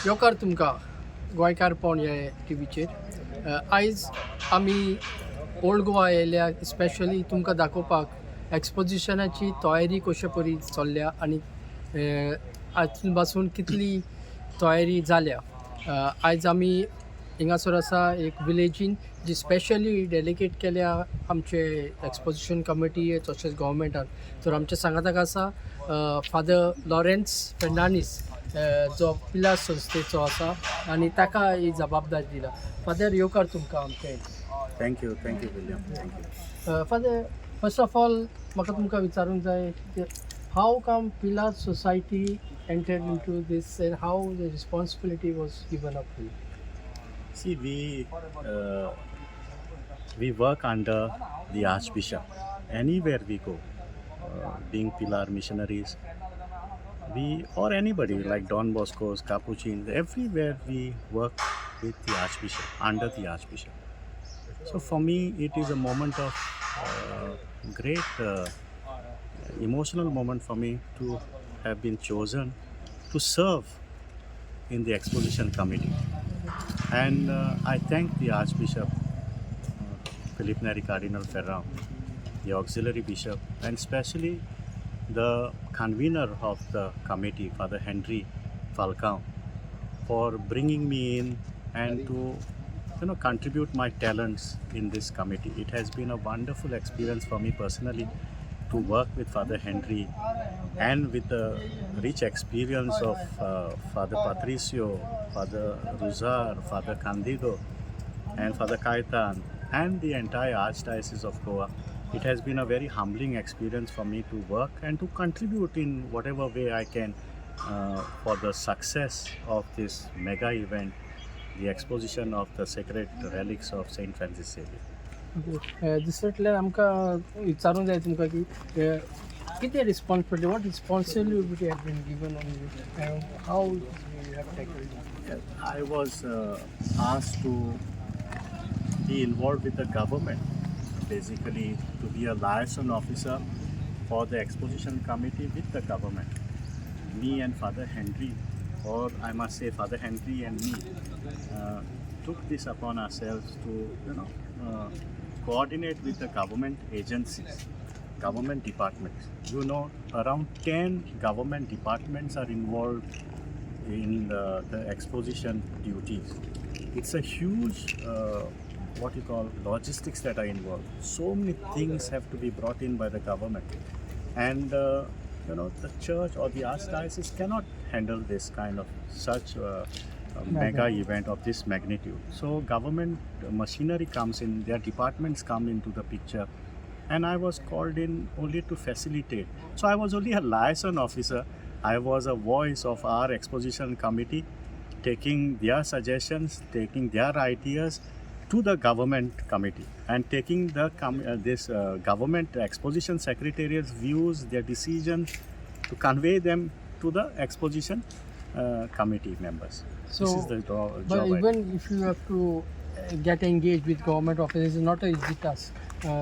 योकार तुमकां गोंयकारपण हे टीव्हीचेर आयज आमी ओल्ड गोवा येयल्या स्पेशली तुमकां दाखोवपाक एक्सपोजिशनाची तयारी कशे परी चल्ल्या आनी हातून पासून कितली तयारी जाल्या. आयज आमी हिंगासर आसा एक विलेजीन जी स्पेशली डेलिकेट केल्या आमचे एक्सपोजिशन कमिटी तशेंच गोवमेंटान. तर आमच्या सांगाताक आसा फादर लॉरेन्स फेर्नांडीस जो पिलार संस्थेचो आसा आनी ताका ही जबाबदारी दिला. फादर येवकार तुमकां आमचे. Thank you William. Thank you. Father first of all म्हाका तुमकां विचारूंक जाय हाव कम पिलार society entered into this and how the responsibility was given up to you? See, we work under the Archbishop. Anywhere we go, being Pilar missionaries, we or anybody like Don Bosco's, Capuchins, everywhere we work with the Archbishop, under the Archbishop. So for me, it is a moment of great emotional moment for me to have been chosen to serve in the Exposition Committee. And I thank the Archbishop, Philip Neri Cardinal Ferrão, the auxiliary bishop, and especially the convener of the committee, Father Henry Falcão, for bringing me in and to contribute my talents in this committee. It has been a wonderful experience for me personally to work with Father Henry and with the rich experience of Father Patricio, Father Ruzar, Father Candido and Father Kaitan and the entire Archdiocese of Goa. It has been a very humbling experience for me to work and to contribute in whatever way I can for the success of this mega event, the exposition of the sacred relics of Saint Francis Xavier. दुसऱ्यातल्यान आमकां विचारूंक जाय तुमकां की कितें responsibility what responsibility has been given on you and how you have tackled. I was asked to be involved with the government, basically to be a liaison officer for the exposition committee with the government. Me and Father Henry, or I must say Father Henry and me, took this upon ourselves to coordinate with the government agencies, government departments. Around 10 government departments are involved in the exposition duties. It's a huge logistics that are involved. So many things have to be brought in by the government, and the church or the archdiocese cannot handle this kind of such mega event of this magnitude. So government machinery comes in, their departments come into the picture, and I was called in only to facilitate. So I was only a liaison officer. I was a voice of our exposition committee, taking their suggestions, taking their ideas to the government committee, and taking the government exposition secretariat's views, their decisions, to convey them to the exposition committee members. So, this is the job. But even if you have to get engaged with government offices, it's not an easy task.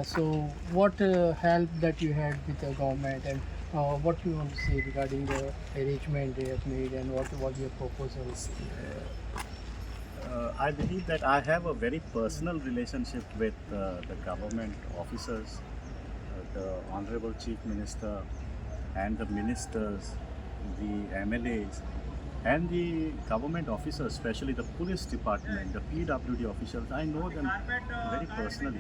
So what help that you had with the government, and what you want to say regarding the arrangement they have made, and what your proposals? I believe that I have a very personal relationship with the government officers, the Honorable Chief Minister and the ministers, the MLAs and the government officers, especially the police department, the PWD officials. I know them very personally.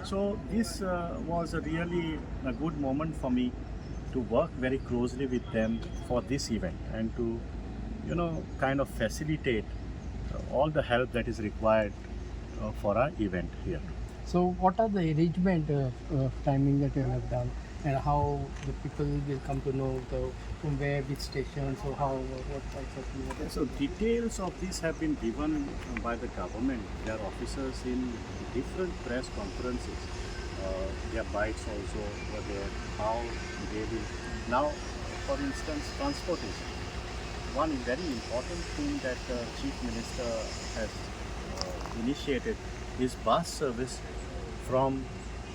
So this was really a good moment for me to work very closely with them for this event, and to kind of facilitate all the help that is required for our event here. So what are the arrangement timing that you have done, and how the people will come to know from where, which stations, or how, what types of things? So details of this have been given by the government, their officers, in different press conferences. Their bites also were there, how they will. Now, for instance, transportation. One very important thing that the Chief Minister has initiated is bus service from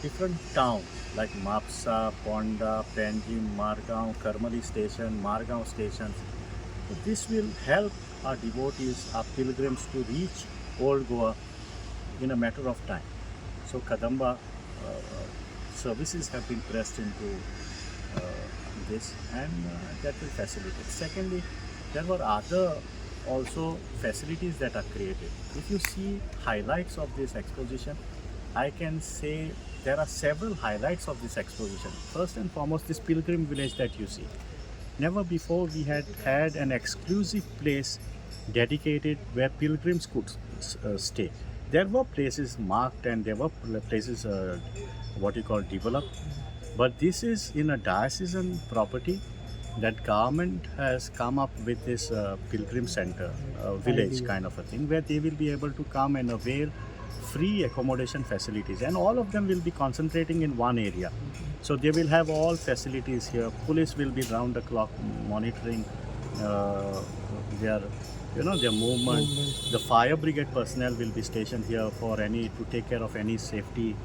different towns like Mapsa, Ponda, Panjim, Margaon, Karmali station, Margaon stations. So this will help our devotees, our pilgrims to reach Old Goa in a matter of time. So Kadamba services have been pressed into this, and that will facilitate. Secondly, there were other also facilities that are created. If you see highlights of this exposition, I can say there are several highlights of this exposition. First and foremost, this pilgrim village that you see. Never before we had had an exclusive place dedicated where pilgrims could stay. There were places marked and there were places what you call developed, but this is in a diocesan property that government has come up with this pilgrim center, village kind of a thing, where they will be able to come and avail free accommodation facilities, and all of them will be concentrating in one area. So they will have all facilities here. Police will be round the clock monitoring their their movement. The fire brigade personnel will be stationed here to take care of any safety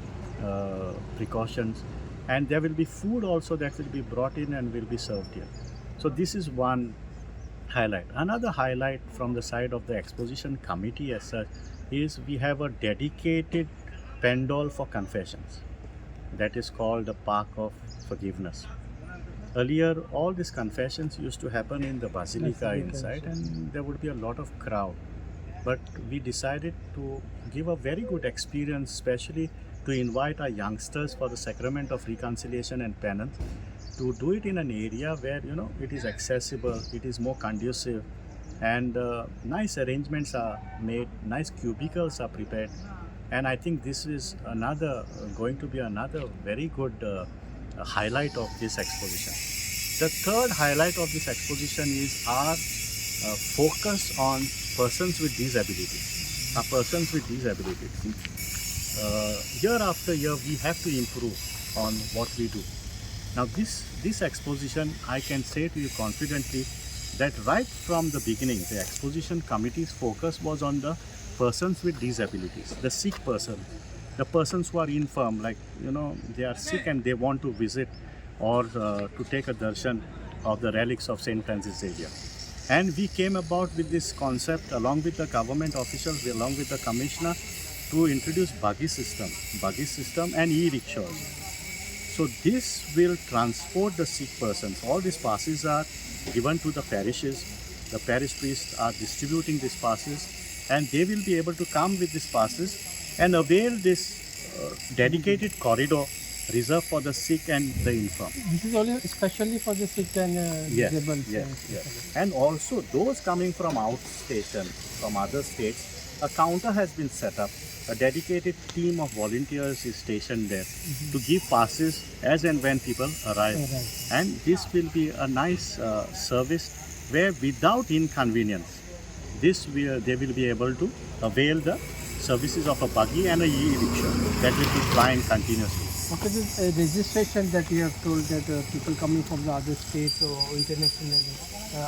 precautions, and there will be food also that will be brought in and will be served here. So this is one highlight. Another highlight from the side of the exposition committee as such is we have a dedicated pandal for confessions that is called the Park of Forgiveness. Earlier, all these confessions used to happen in the basilica inside, and there would be a lot of crowd. But we decided to give a very good experience, especially to invite our youngsters for the sacrament of reconciliation and penance, to do it in an area where it is accessible, it is more conducive, and nice arrangements are made, nice cubicles are prepared, and I think this is going to be another very good highlight of this exposition. The third highlight of this exposition is our focus on persons with disabilities. Year after year, we have to improve on what we do. Now, this exposition, I can say to you confidently that right from the beginning, the exposition committee's focus was on the persons with disabilities, the sick person, the persons who are infirm, like they are sick and they want to visit or to take a darshan of the relics of Saint Francis Xavier. And we came about with this concept along with the government officials, along with the commissioner, to introduce buggy system and e-rickshaws. So this will transport the sick persons. All these passes are given to the parishes. The parish priests are distributing these passes, and they will be able to come with these passes and avail this dedicated corridor reserved for the sick and the infirm. This is only especially for the sick and disabled. Yes. And also those coming from outstation, from other states, a counter has been set up. A dedicated team of volunteers is stationed there to give passes as and when people arrive. And this will be a nice service where without inconvenience, they will be able to avail the services of a buggy and a e-rickshaw that will be flying continuously. Okay, this registration that you have told that people coming from the other states or internationally,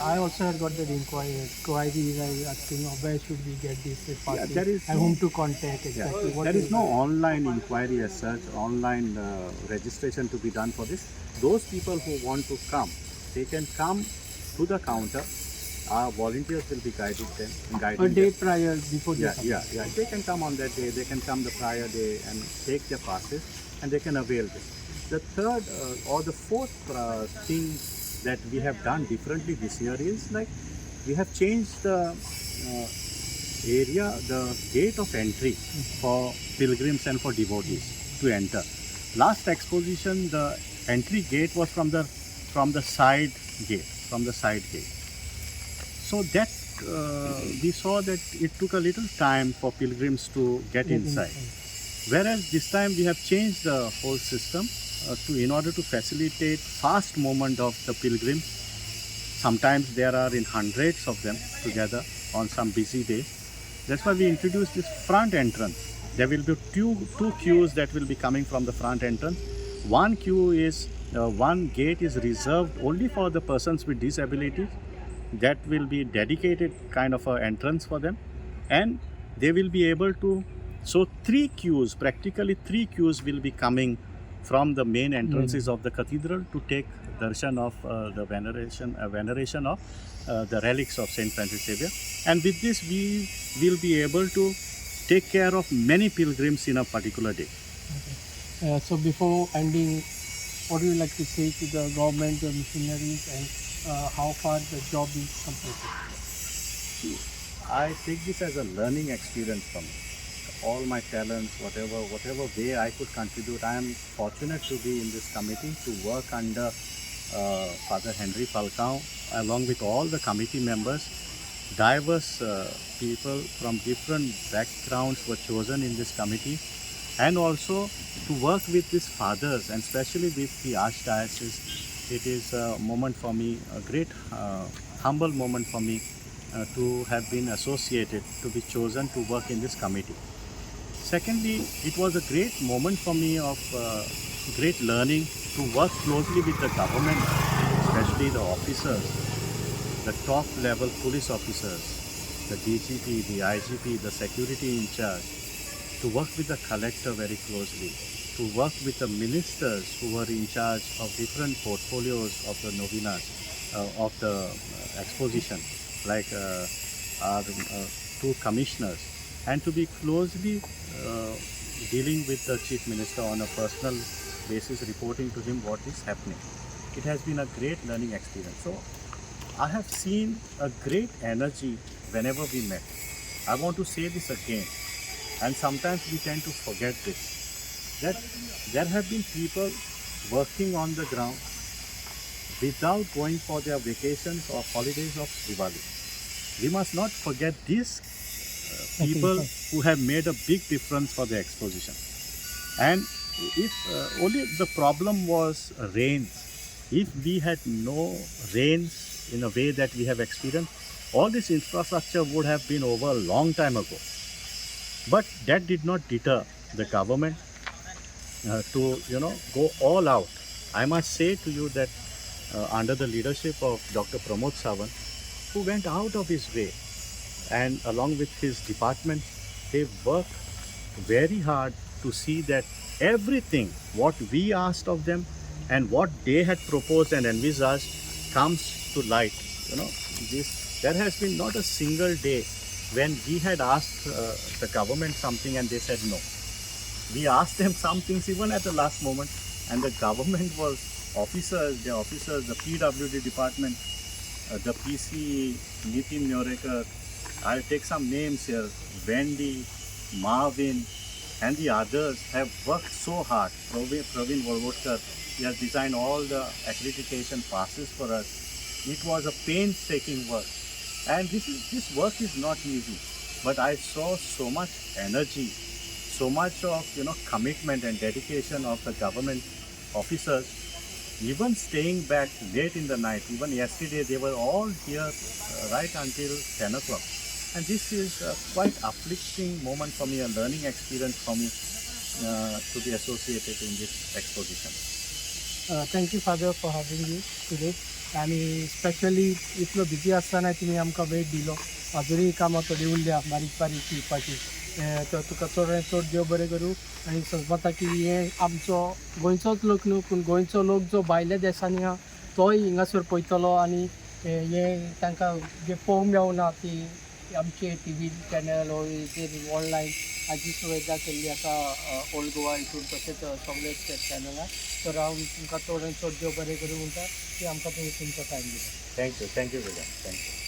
I also had got that inquiries asking where should we get this passes and whom to contact exactly. There is no online inquiry as such, online registration to be done for this. Those people who want to come, they can come to the counter. Our volunteers will be guiding A day prior before the They can come on that day, they can come the prior day and take their passes, and they can avail this. The third or the fourth thing that we have done differently this year is we have changed the gate of entry for pilgrims and for devotees to enter. Last exposition, the entry gate was from the side gate. So that we saw that it took a little time for pilgrims to get inside. Whereas this time we have changed the whole system in order to facilitate fast movement of the pilgrims. Sometimes there are in hundreds of them together on some busy days. That's why we introduced this front entrance. There will be two queues that will be coming from the front entrance. One gate is reserved only for the persons with disabilities. That will be dedicated kind of an entrance for them, and they will be able to. So practically three queues will be coming from the main entrances of the cathedral to take darshan of the veneration of the relics of Saint Francis Xavier. And with this, we will be able to take care of many pilgrims in a particular day. So before ending, what do you like to say to the government, the missionaries, and how far the job is completed? I take this as a learning experience for me. All my talents, whatever way I could contribute, I am fortunate to be in this committee to work under Father Henry Falcao, along with all the committee members. Diverse people from different backgrounds were chosen in this committee, and also to work with these fathers, and especially with the Archdiocese. It is a moment for me, a great humble moment for me to have been associated, to be chosen to work in this committee. Secondly, it was a great moment for me of great learning to work closely with the government, especially the officers, the top level police officers, the DGP, the IGP, the security in charge, to work with the collector very closely, to work with the ministers who were in charge of different portfolios of the novenas, of the exposition, like our two commissioners, and to be closely dealing with the Chief Minister on a personal basis, reporting to him what is happening. It has been a great learning experience. So I have seen a great energy whenever we met. I want to say this again, and sometimes we tend to forget this, that there have been people working on the ground without going for their vacations or holidays of Diwali. We must not forget these people who have made a big difference for the exposition. And if only the problem was rains, if we had no rains in a way that we have experienced, all this infrastructure would have been over a long time ago. But that did not deter the government to go all out. I must say to you that under the leadership of Dr. Pramod Sawant, who went out of his way, and along with his department, they worked very hard to see that everything what we asked of them and what they had proposed and envisaged comes to light. There has been not a single day when we had asked the government something and they said no. We asked them some things even at the last moment, and the government was the officers, the PWD department, the PC, Nitin Nyorekar, I'll take some names here, Wendy, Marvin, and the others have worked so hard. Praveen Volvodkar, he has designed all the accreditation passes for us. It was a painstaking work, and this work is not easy. But I saw so much energy, so much of commitment and dedication of the government officers, even staying back late in the night. Even yesterday, they were all here right until 10 o'clock. And this is a quite uplifting moment for me, a learning experience for me to be associated in this exposition. Thank you, Father, for having you today. आणि specially इतलो busy आसतना तुमी आमकां वेळ दिलो. आजुनूय कामां थोडी उरल्या बारीक बारीक शिवपाची. तर तुका चड देव बरें करूं. आनी सांगता की हें आमचो गोंयचोच लोक न्हू, पूण गोंयचो लोक जो भायल्या देशांनी आहा तोय हिंगासर पळयतलो, आनी हें तांकां जें पळोवंक मेळना ती आमचे TV चॅनल ओ ऑनलायन हाची सुविधा केल्ली आसा ओल्ड गोवा हितून, तशेंच सगळेच चॅनलां. तर हांव तुमकां चड देव बरें करूं म्हणटा की आमकां तुमी तुमचो टायम दिलो. Thank you William, thank you.